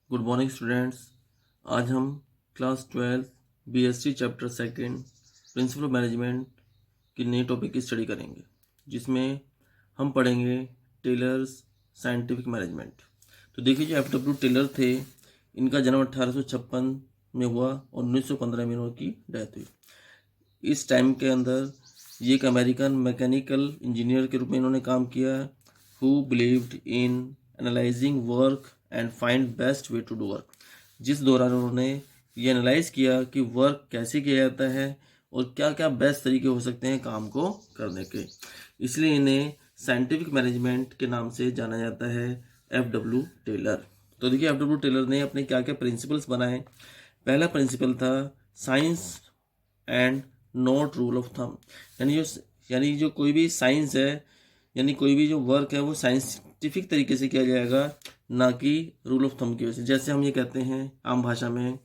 Good morning students. आज हम class 12 BSc chapter second principle of management की नई टॉपिक की स्टडी करेंगे, जिसमें हम पढ़ेंगे टेलर्स साइंटिफिक मैनेजमेंट। तो देखिए, जो एफ डब्ल्यू टेलर थे, इनका जन्म 1856 में हुआ और 1915 में इनकी डेथ हुई। इस टाइम के अंदर ये एक अमेरिकन मैकेनिकल इंजीनियर के रूप में इन्होंने काम किया, who believed in analysing work and find best way to do work. जिस दौरान उन्होंने ये एनालाइज किया कि वर्क कैसे किया जाता है और क्या क्या बेस्ट तरीके हो सकते हैं काम को करने के, इसलिए इन्हें साइंटिफिक मैनेजमेंट के नाम से जाना जाता है, एफ डब्ल्यू टेलर। तो देखिए, एफ डब्ल्यू टेलर ने अपने क्या क्या प्रिंसिपल्स बनाए। पहला प्रिंसिपल था science and not rule of thumb. यानी जो कोई भी साइंस है, यानी कोई भी जो वर्क है, वो साइंटिफिक तरीके से किया जाएगा, ना कि रूल ऑफ थंब की वजह से। जैसे हम ये कहते हैं आम भाषा में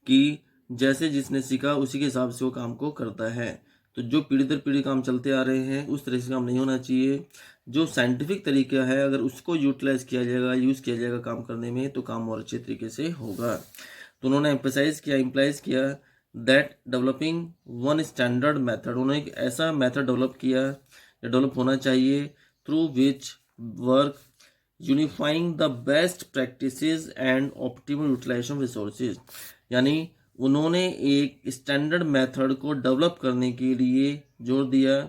कि जैसे जिसने सीखा उसी के हिसाब से वो काम को करता है। तो जो पीढ़ी दर पीढ़ी काम चलते आ रहे हैं, उस तरह से काम नहीं होना चाहिए। जो साइंटिफिक तरीका है, अगर उसको यूटिलाइज किया जाएगा, यूज़ किया जाएगा काम करने में, तो काम और अच्छे तरीके से होगा। तो उन्होंने एम्फेसाइज किया, इम्प्लाइज किया that developing one standard method. उन्होंने एक ऐसा मेथड डेवलप किया या डेवलप होना चाहिए through which work unifying the best practices and optimal utilisation of resources. यानी उन्होंने एक स्टैंडर्ड मेथड को डेवलप करने के लिए जोर दिया,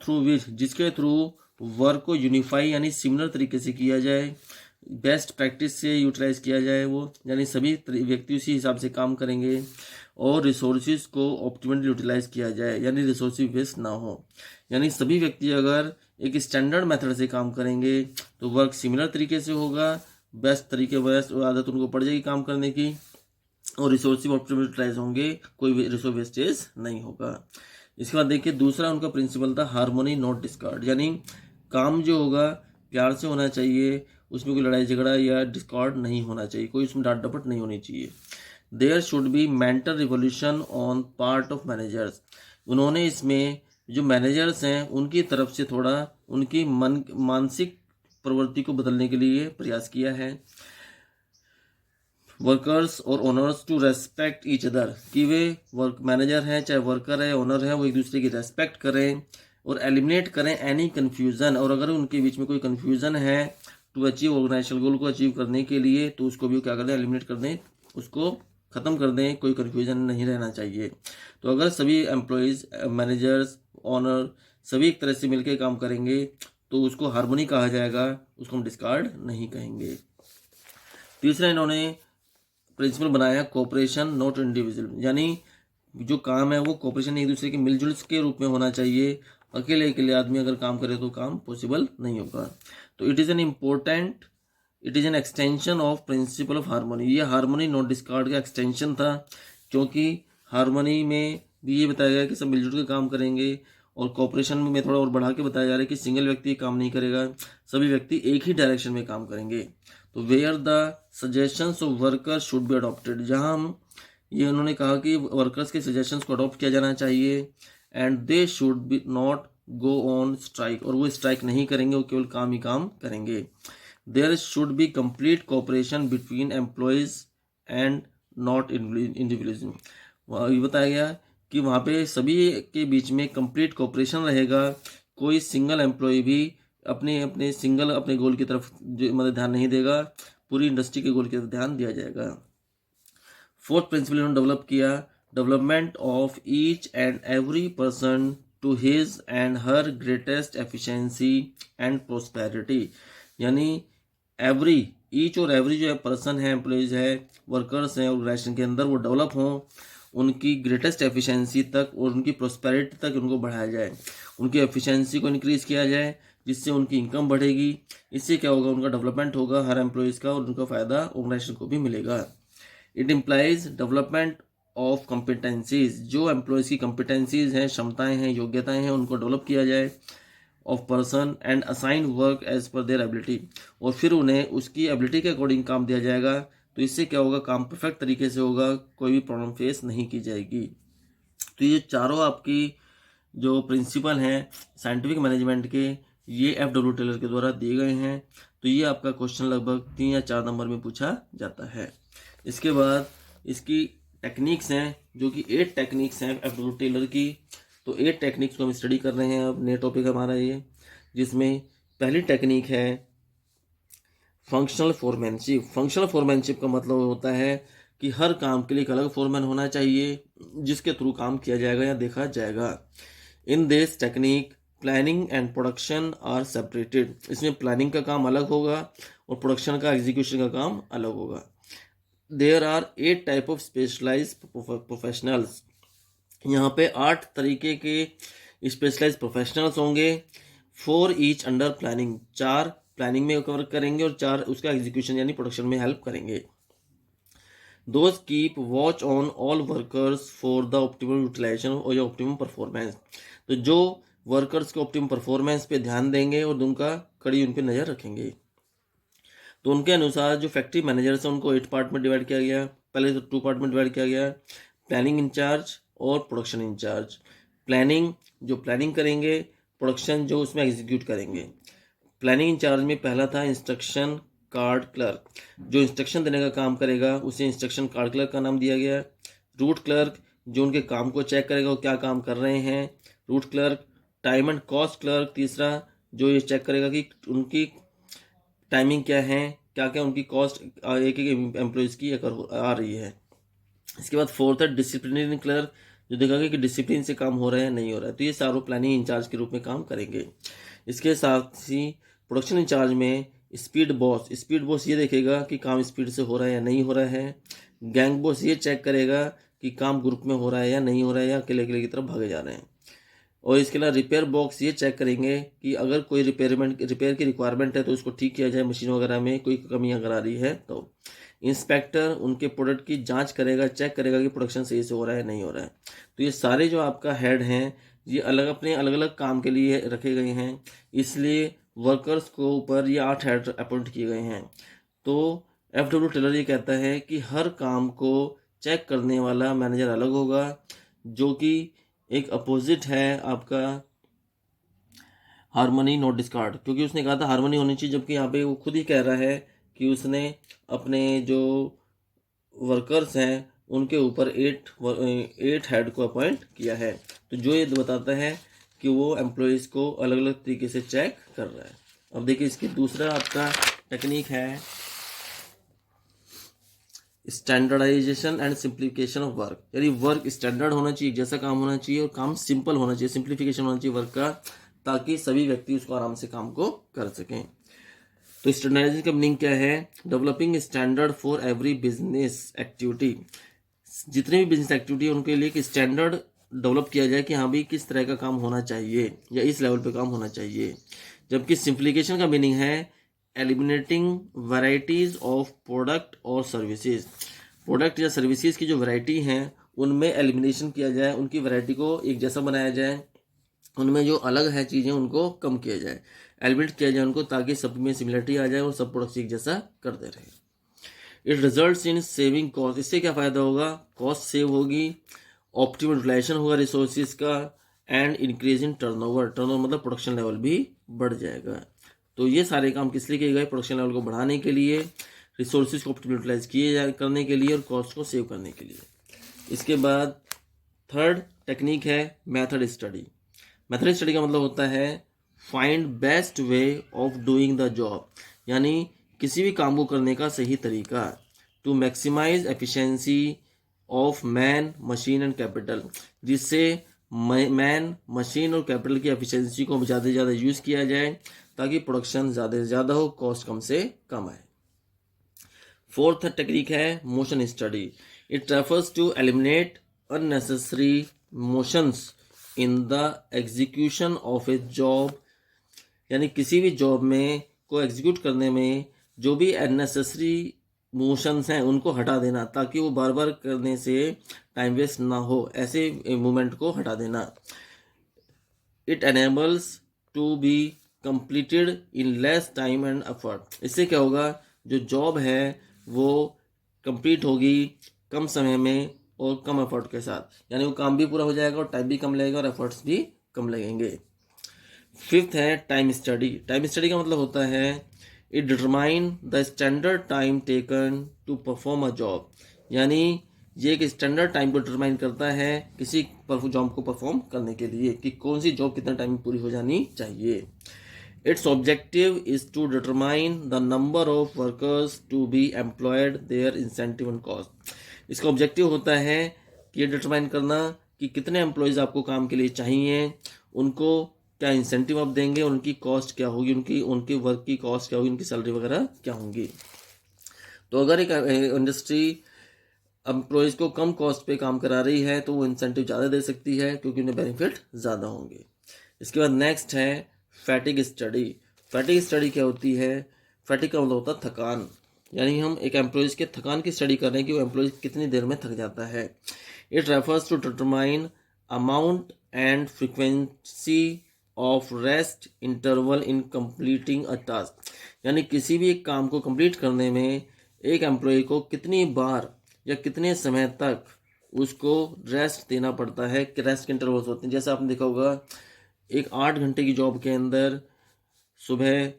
थ्रू विच, जिसके थ्रू वर्क को यूनिफाई यानी सिमिलर तरीके से किया जाए, बेस्ट प्रैक्टिस से यूटिलाइज किया जाए वो, यानी सभी व्यक्ति उसी हिसाब से काम करेंगे, और रिसोर्सेज को ऑप्टिमली यूटिलाइज किया जाए, यानी रिसोर्सेज वेस्ट ना हो। यानी सभी व्यक्ति अगर एक स्टैंडर्ड मेथड से काम करेंगे तो वर्क सिमिलर तरीके से होगा, बेस्ट तरीके, बेस्ट आदत उनको पड़ जाएगी काम करने की, और रिसोर्स ऑप्टिमल यूटिलाइज होंगे, कोई रिसोर्स वेस्टेज नहीं होगा। इसके बाद देखिए, दूसरा उनका प्रिंसिपल था हार्मोनी नॉट डिस्कार्ड। यानी काम जो होगा प्यार से होना चाहिए, उसमें कोई लड़ाई झगड़ा या डिस्कॉर्ड नहीं होना चाहिए, कोई उसमें डांट डपट नहीं होनी चाहिए। There should be mental revolution on part of managers. उन्होंने इसमें जो मैनेजर्स हैं उनकी तरफ से थोड़ा उनकी मानसिक प्रवृत्ति को बदलने के लिए प्रयास किया है। वर्कर्स और owners to respect each other, कि वे वर्क मैनेजर हैं चाहे वर्कर है ओनर है, वो एक दूसरे की रेस्पेक्ट करें और एलिमिनेट करें एनी कन्फ्यूज़न। और अगर उनके बीच में कोई कन्फ्यूज़न है टू अचीव ऑर्गेनाइजेशनल गोल को अचीव करने के लिए, तो उसको भी क्या कर दें, एलिमिनेट कर दें, उसको ख़त्म कर दें, कोई कन्फ्यूज़न नहीं रहना चाहिए। तो अगर सभी एम्प्लॉयज़, मैनेजर्स, ऑनर सभी एक तरह से मिलकर काम करेंगे तो उसको हार्मोनी कहा जाएगा, उसको हम डिस्कार्ड नहीं कहेंगे। तीसरा इन्होंने प्रिंसिपल बनाया कोऑपरेशन नॉट इंडिविजुअल। यानी जो काम है वो कोऑपरेशन, एक दूसरे के मिलजुल के रूप में होना चाहिए। अकेले अकेले आदमी अगर काम करे तो काम पॉसिबल नहीं होगा। तो it is an extension of principle of harmony. ये हार्मोनी नॉट डिस्कार्ड का एक्सटेंशन था, क्योंकि हार्मोनी में भी ये बताया गया कि सब मिलजुल के काम करेंगे, और कोऑपरेशन में थोड़ा और बढ़ा के बताया जा रहा है कि सिंगल व्यक्ति काम नहीं करेगा, सभी व्यक्ति एक ही डायरेक्शन में काम करेंगे। तो where the suggestions of workers should be adopted, जहां हम ये उन्होंने कहा कि वर्कर्स के सजेशंस को अडॉप्ट किया जाना चाहिए, and they should be not go on strike, और वो स्ट्राइक नहीं करेंगे, वो केवल काम ही काम करेंगे। There should be complete cooperation between employees and not individualism. ये बताया गया कि वहाँ पे सभी के बीच में कंप्लीट कोऑपरेशन रहेगा, कोई सिंगल एम्प्लॉय भी अपने अपने सिंगल अपने गोल की तरफ मतलब ध्यान नहीं देगा, पूरी इंडस्ट्री के गोल की तरफ ध्यान दिया जाएगा। फोर्थ प्रिंसिपल इन्होंने डेवलप किया, development of each and every person to his and her greatest efficiency and prosperity. यानी एवरी, ईच और एवरी जो है पर्सन है, एम्प्लॉयज है, वर्कर्स हैं ऑर्गेनाइजेशन के अंदर, वो डेवलप हों, उनकी ग्रेटेस्ट एफिशिएंसी तक और उनकी प्रोस्पेरिटी तक उनको बढ़ाया जाए, उनकी एफिशिएंसी को इंक्रीज़ किया जाए, जिससे उनकी इनकम बढ़ेगी। इससे क्या होगा, उनका डेवलपमेंट होगा हर एम्प्लॉयज़ का, और उनका फ़ायदा ऑर्गेनाइजेशन को भी मिलेगा। It implies development of competencies, जो एम्प्लॉयज़ की कॉम्पिटेंसीज हैं, क्षमताएं हैं, योग्यताएं हैं, उनको डेवलप किया जाए, of person and assign work as per their ability, और फिर उन्हें उसकी एबिलिटी के अकॉर्डिंग काम दिया जाएगा। तो इससे क्या होगा, काम परफेक्ट तरीके से होगा, कोई भी प्रॉब्लम फेस नहीं की जाएगी। तो ये चारों आपकी जो प्रिंसिपल हैं साइंटिफिक मैनेजमेंट के, ये एफ डब्ल्यू टेलर के द्वारा दिए गए हैं। तो ये आपका क्वेश्चन लगभग 3 या 4 नंबर में पूछा जाता है। इसके बाद इसकी टेक्निक्स हैं, जो कि 8 टेक्निक्स हैं एफ टेलर की। तो 8 टेक्निक्स को हम स्टडी कर रहे हैं। अब नया टॉपिक हमारा ये, जिसमें पहली टेक्निक है फंक्शनल फोरमैनशिप। फंक्शनल फोरमैनशिप का मतलब होता है कि हर काम के लिए एक अलग फोरमैन होना चाहिए जिसके थ्रू काम किया जाएगा या देखा जाएगा। In this technique planning and production are separated. इसमें प्लानिंग का काम अलग होगा और प्रोडक्शन का, एग्जीक्यूशन का काम अलग होगा। There are 8 type of specialise professionals. यहाँ पे 8 तरीके के स्पेशलाइज प्रोफेशनल्स होंगे। 4 ईच अंडर प्लानिंग। 4 प्लानिंग में कवर करेंगे और 4 उसका एग्जीक्यूशन यानी प्रोडक्शन में हेल्प करेंगे। Those keep watch on all workers for the optimum utilisation और ऑप्टिमम परफॉर्मेंस। तो जो वर्कर्स के ऑप्टिमम परफॉर्मेंस पे ध्यान देंगे और उनका कड़ी उन पर नज़र रखेंगे। तो उनके अनुसार जो फैक्ट्री मैनेजर्स हैं उनको 8 पार्ट में डिवाइड किया गया। पहले तो 2 पार्ट में डिवाइड किया गया, प्लानिंग इंचार्ज और प्रोडक्शन इंचार्ज। प्लानिंग जो प्लानिंग करेंगे, प्रोडक्शन जो उसमें एग्जीक्यूट करेंगे। प्लानिंग इंचार्ज में पहला था इंस्ट्रक्शन कार्ड क्लर्क। जो इंस्ट्रक्शन देने का काम करेगा उसे इंस्ट्रक्शन कार्ड क्लर्क का नाम दिया गया। रूट क्लर्क जो उनके काम को चेक करेगा वो क्या काम कर रहे हैं, root clerk. Time and cost clerk तीसरा, जो ये चेक करेगा कि उनकी टाइमिंग क्या है, क्या क्या उनकी कॉस्ट एक एक एम्प्लॉयज़ की आ रही है। इसके बाद फोर्थ है डिसिप्लिनरी क्लर्क, जो देखेगा कि डिसिप्लिन से काम हो रहा है नहीं हो रहा है। तो ये सारों प्लानिंग इंचार्ज के रूप में काम करेंगे। इसके साथ ही प्रोडक्शन इंचार्ज में स्पीड बॉस ये देखेगा कि काम स्पीड से हो रहा है या नहीं हो रहा है। गैंग बॉस ये चेक करेगा कि काम ग्रुप में हो रहा है या नहीं हो रहा है, या अकेले अकेले की तरफ भागे जा रहे हैं। और इसके अलावा रिपेयर बॉक्स ये चेक करेंगे कि अगर कोई रिपेयर की रिक्वायरमेंट है तो उसको ठीक किया जाए, मशीन वगैरह में कोई कमी अगर आ रही है तो। इंस्पेक्टर उनके प्रोडक्ट की जांच करेगा, चेक करेगा कि प्रोडक्शन सही से हो रहा है नहीं हो रहा है। तो ये सारे जो आपका हेड हैं ये अपने अलग अलग काम के लिए रखे गए हैं, इसलिए वर्कर्स को ऊपर ये 8 हेड अपॉइंट किए गए हैं। तो एफ टेलर ये कहता है कि हर काम को चेक करने वाला मैनेजर अलग होगा, जो कि एक अपोजिट है आपका हार्मनी नॉट डिस्कार्ड, क्योंकि उसने कहा था हार्मनी होनी चाहिए, जबकि यहाँ पे वो खुद ही कह रहा है कि उसने अपने जो वर्कर्स हैं उनके ऊपर 8 हेड को अपॉइंट किया है। तो जो ये बताता है कि वो एम्प्लॉयज़ को अलग अलग तरीके से चेक कर रहा है। अब देखिए इसकी दूसरा आपका टेक्निक है standardisation and simplification of work. यानी वर्क स्टैंडर्ड होना चाहिए, जैसा काम होना चाहिए, और काम सिंपल होना चाहिए, सिंप्लीफिकेशन होना चाहिए वर्क का, ताकि सभी व्यक्ति उसको आराम से काम को कर सकें। तो स्टैंडर्डाइजेशन का मीनिंग क्या है? Developing standard for every business activity. जितने भी बिजनेस एक्टिविटी है उनके लिए एक स्टैंडर्ड डेवलप किया जाए कि हाँ भाई किस तरह का काम होना चाहिए या इस लेवल पे काम होना चाहिए। जबकि सिंप्लीफिकेशन का मीनिंग है एलिमिनेटिंग वैरायटीज ऑफ प्रोडक्ट और सर्विसेज। प्रोडक्ट या सर्विसेज की जो वैरायटी हैं उनमें एलिमिनेशन किया जाए, उनकी वैरायटी को एक जैसा बनाया जाए, उनमें जो अलग है चीज़ें उनको कम किया जाए, एलिमिनेट किया जाए उनको, ताकि सब में सिमिलरिटी आ जाए और सब प्रोडक्ट एक जैसा करते रहे। It results in saving cost. इससे क्या फ़ायदा होगा? कॉस्ट सेव होगी, ऑप्टिमल यूटिलाइजेशन होगा रिसोर्सेज का, and increase in turnover. Turnover मतलब प्रोडक्शन लेवल भी बढ़ जाएगा। तो ये सारे काम किस लिए किए गए? प्रोडक्शन लेवल को बढ़ाने के लिए, रिसोर्सेज को ऑप्टिमल यूटिलाइज करने के लिए और कॉस्ट को सेव करने के लिए। इसके बाद थर्ड टेक्निक है मेथड स्टडी। मेथड स्टडी का मतलब होता है find best way of doing the job, यानी किसी भी काम को करने का सही तरीका, to maximize efficiency of man machine and capital, जिससे मैन मशीन और कैपिटल की एफिशिएंसी को ज़्यादा से ज़्यादा यूज़ किया जाए ताकि प्रोडक्शन ज़्यादा से ज़्यादा हो, कॉस्ट कम से कम आए। फोर्थ टेक्निक है motion study. It refers to eliminate unnecessary motions in the execution of a job, यानी किसी भी जॉब में को एग्जीक्यूट करने में जो भी अननेसेसरी मोशंस हैं उनको हटा देना, ताकि वो बार बार करने से टाइम वेस्ट ना हो, ऐसे मूवमेंट को हटा देना। It enables to be completed in less time and effort. इससे क्या होगा? जो जॉब है वो कंप्लीट होगी कम समय में और कम एफर्ट के साथ, यानी वो काम भी पूरा हो जाएगा और टाइम भी कम लगेगा और एफर्ट्स भी कम लगेंगे। फिफ्थ है टाइम स्टडी। टाइम स्टडी का मतलब होता है it determine the standard time taken to perform a job, यानी ये एक स्टैंडर्ड टाइम को डिटरमाइन करता है किसी जॉब को परफॉर्म करने के लिए कि कौन सी जॉब कितना टाइम में पूरी हो जानी चाहिए। Its objective is to determine the number of workers to be employed, their incentive and cost. इसका ऑब्जेक्टिव होता है कि ये डिटरमाइन करना कि कितने एम्प्लॉयज़ आपको काम के लिए चाहिए, उनको क्या इंसेंटिव आप देंगे, उनकी कॉस्ट क्या होगी, उनकी वर्क की कॉस्ट क्या होगी, उनकी सैलरी वगैरह क्या होंगी। तो अगर एक इंडस्ट्री एम्प्लॉयज़ को कम कॉस्ट पे काम करा रही है तो वो इंसेंटिव ज़्यादा दे सकती है क्योंकि उन्हें बेनिफिट ज़्यादा होंगे। इसके बाद नेक्स्ट है फैटिग स्टडी। फैटिग स्टडी क्या होती है? फैटिग का मतलब होता है थकान, यानी हम एक एम्प्लॉयज़ के थकान की स्टडी कर रहे हैं कि वो एम्प्लॉयज़ कितनी देर में थक जाता है। It refers to determine amount and frequency of rest interval in completing a task, यानी किसी भी एक काम को कंप्लीट करने में एक एम्प्लॉय को कितनी बार या कितने समय तक उसको रेस्ट देना पड़ता है, कि रेस्ट के इंटरवल्स होते हैं। जैसे आपने देखा होगा एक 8 घंटे की जॉब के अंदर सुबह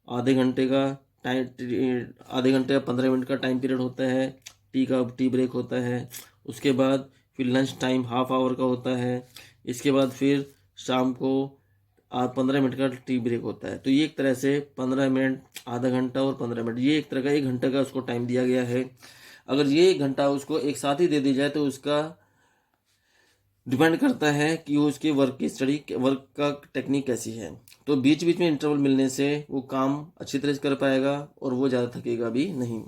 आधे घंटे का आधे घंटे या 15 मिनट का टाइम पीरियड होता है, टी ब्रेक होता है, उसके बाद फिर लंच टाइम हाफ आवर का होता है, इसके बाद फिर शाम को 15 मिनट का टी ब्रेक होता है। तो ये एक तरह से 15 मिनट, आधा घंटा और 15 मिनट, ये एक तरह का 1 घंटे का उसको टाइम दिया गया है। अगर ये 1 घंटा उसको एक साथ ही दे दी जाए तो उसका डिपेंड करता है कि वो उसकी वर्क का टेक्निक कैसी है। तो बीच बीच में इंटरवल मिलने से वो काम अच्छी तरह से कर पाएगा और वो ज़्यादा थकेगा भी नहीं।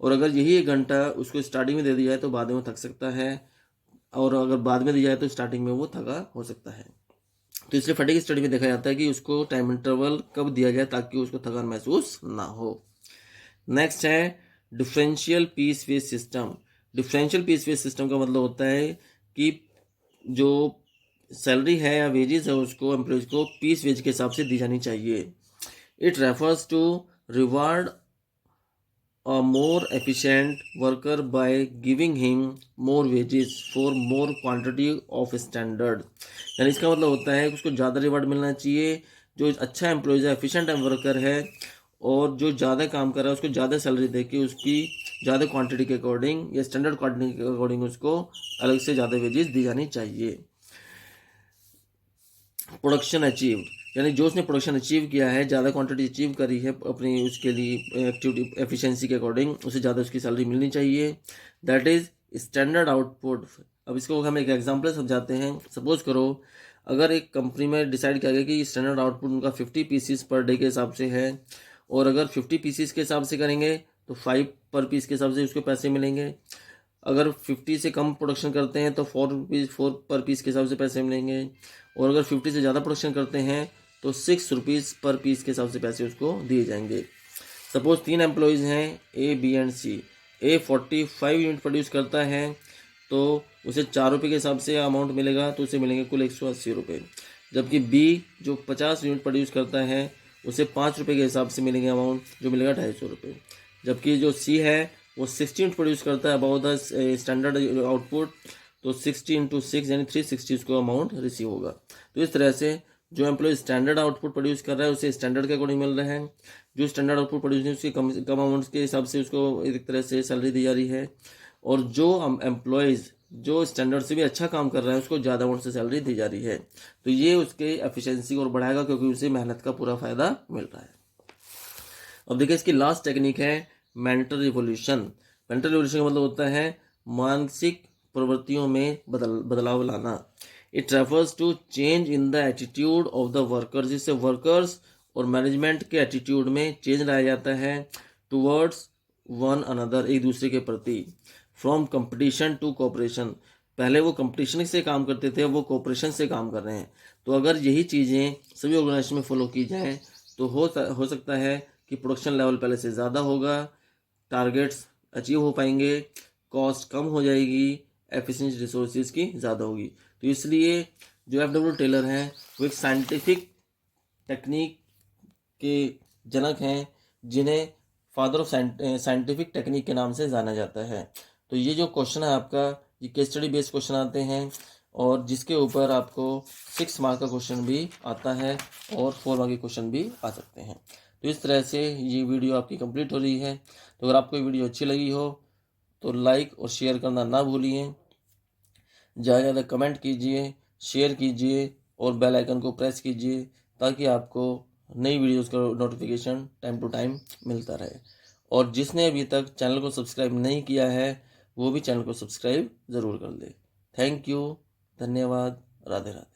और अगर यही 1 घंटा उसको स्टार्टिंग में दे दिया जाए तो बाद में वो थक सकता है, और अगर बाद में दिया जाए तो स्टार्टिंग में वो थका हो सकता है। तो इसलिए फटीग स्टडी में देखा जाता है कि उसको टाइम इंटरवल कब दिया जाए ताकि उसको थकान महसूस ना हो। नेक्स्ट है differential piece wage system. Differential piece wage system का मतलब होता है कि जो सैलरी है या वेजेस है उसको एम्प्लॉयज़ को पीस वेज के हिसाब से दी जानी चाहिए। It refers to reward a more efficient worker by giving him more wages for more quantity of standard, यानी इसका मतलब होता है कि उसको ज़्यादा रिवार्ड मिलना चाहिए। जो अच्छा एम्प्लॉयज़ है, एफिशिएंट वर्कर है और जो ज़्यादा काम कर रहा है उसको ज़्यादा सैलरी दे के उसकी ज़्यादा क्वांटिटी के अकॉर्डिंग या स्टैंडर्ड क्वांटिटी के अकॉर्डिंग उसको अलग से ज़्यादा वेजेस दी जानी चाहिए। प्रोडक्शन अचीव, यानी जो उसने प्रोडक्शन अचीव किया है, ज़्यादा क्वांटिटी अचीव करी है अपनी उसके लिए एक्टिविटी एफिशिएंसी के अकॉर्डिंग, उसे ज़्यादा उसकी सैलरी मिलनी चाहिए। That is standard output. अब इसको हम एक एग्जांपल समझाते हैं। सपोज करो अगर एक कंपनी में डिसाइड किया गया कि स्टैंडर्ड आउटपुट उनका 50 पीसीस पर डे के हिसाब से है, और अगर 50 पीसीस के हिसाब से करेंगे तो 5 पर पीस के हिसाब से उसको पैसे मिलेंगे। अगर 50 से कम प्रोडक्शन करते हैं तो 4 पर पीस के हिसाब से पैसे मिलेंगे, और अगर 50 से ज़्यादा प्रोडक्शन करते हैं तो 6 रुपीज़ पर पीस के हिसाब से पैसे उसको दिए जाएंगे। सपोज 3 एम्प्लॉयज़ हैं A, B and C. A 45 unit produce करता है तो उसे 4 रुपये के हिसाब से अमाउंट मिलेगा, तो उसे मिलेंगे कुल 180 रुपये। जबकि बी जो 50 यूनिट प्रोड्यूस करता है उसे 5 रुपये के हिसाब से मिलेंगे अमाउंट, जो मिलेगा 250 रुपये। जबकि जो सी है वो 60 यूनिट प्रोड्यूस करता है अबाउट द स्टैंडर्ड आउटपुट, तो 60 × 6 यानी 360 उसको अमाउंट रिसीव होगा। तो इस तरह से जो एम्प्लॉय स्टैंडर्ड आउटपुट प्रोड्यूस कर रहा है उसे स्टैंडर्ड के अकॉर्डिंग मिल रहा है, जो स्टैंडर्ड आउटपुट प्रोड्यूस नहीं उसकी कम अमाउंट के हिसाब से उसको एक तरह से सैलरी दी जा रही है, और जो एम्प्लॉयज़ जो स्टैंडर्ड से भी अच्छा काम कर रहा है उसको ज़्यादा अमाउंट से सैलरी दी जा रही है। तो ये उसके एफिशिएंसी को और बढ़ाएगा क्योंकि उसे मेहनत का पूरा फ़ायदा मिल रहा है। अब देखिए इसकी लास्ट टेक्निक है मेंटल रिवोल्यूशन। मेंटल रिवोल्यूशन का मतलब होता है मानसिक प्रवृत्तियों में बदलाव लाना। It refers to change in the attitude of the workers, जिससे वर्कर्स और मैनेजमेंट के एटीट्यूड में चेंज लाया जाता है टूवर्ड्स वन अनदर, एक दूसरे के प्रति। फ्रॉम कंपटीशन टू कोऑपरेशन, पहले वो कंपटीशन से काम करते थे, वो कोऑपरेशन से काम कर रहे हैं। तो अगर यही चीज़ें सभी ऑर्गेनाइजेशन में फॉलो की जाएँ तो हो सकता है कि प्रोडक्शन लेवल पहले से ज़्यादा होगा, टारगेट्स अचीव हो पाएंगे, कॉस्ट कम हो जाएगी, एफिशिएंसी रिसोर्सेज की ज़्यादा होगी। तो इसलिए जो एफ.डब्ल्यू. टेलर हैं वो एक साइंटिफिक टेक्निक के जनक हैं जिन्हें फादर ऑफ साइंटिफिक टेक्निक के नाम से जाना जाता है। तो ये जो क्वेश्चन है आपका, ये केस स्टडी बेस्ड क्वेश्चन आते हैं और जिसके ऊपर आपको 6 मार्क का क्वेश्चन भी आता है और 4 मार्क के क्वेश्चन भी आ सकते हैं। तो इस तरह से ये वीडियो आपकी कंप्लीट हो रही है। तो अगर आपको ये वीडियो अच्छी लगी हो तो लाइक और शेयर करना ना भूलिए। ज़्यादा से ज़्यादा कमेंट कीजिए, शेयर कीजिए और बेल आइकन को प्रेस कीजिए ताकि आपको नई वीडियोस का नोटिफिकेशन टाइम टू टाइम मिलता रहे। और जिसने अभी तक चैनल को सब्सक्राइब नहीं किया है वो भी चैनल को सब्सक्राइब ज़रूर कर ले। थैंक यू, धन्यवाद, राधे राधे।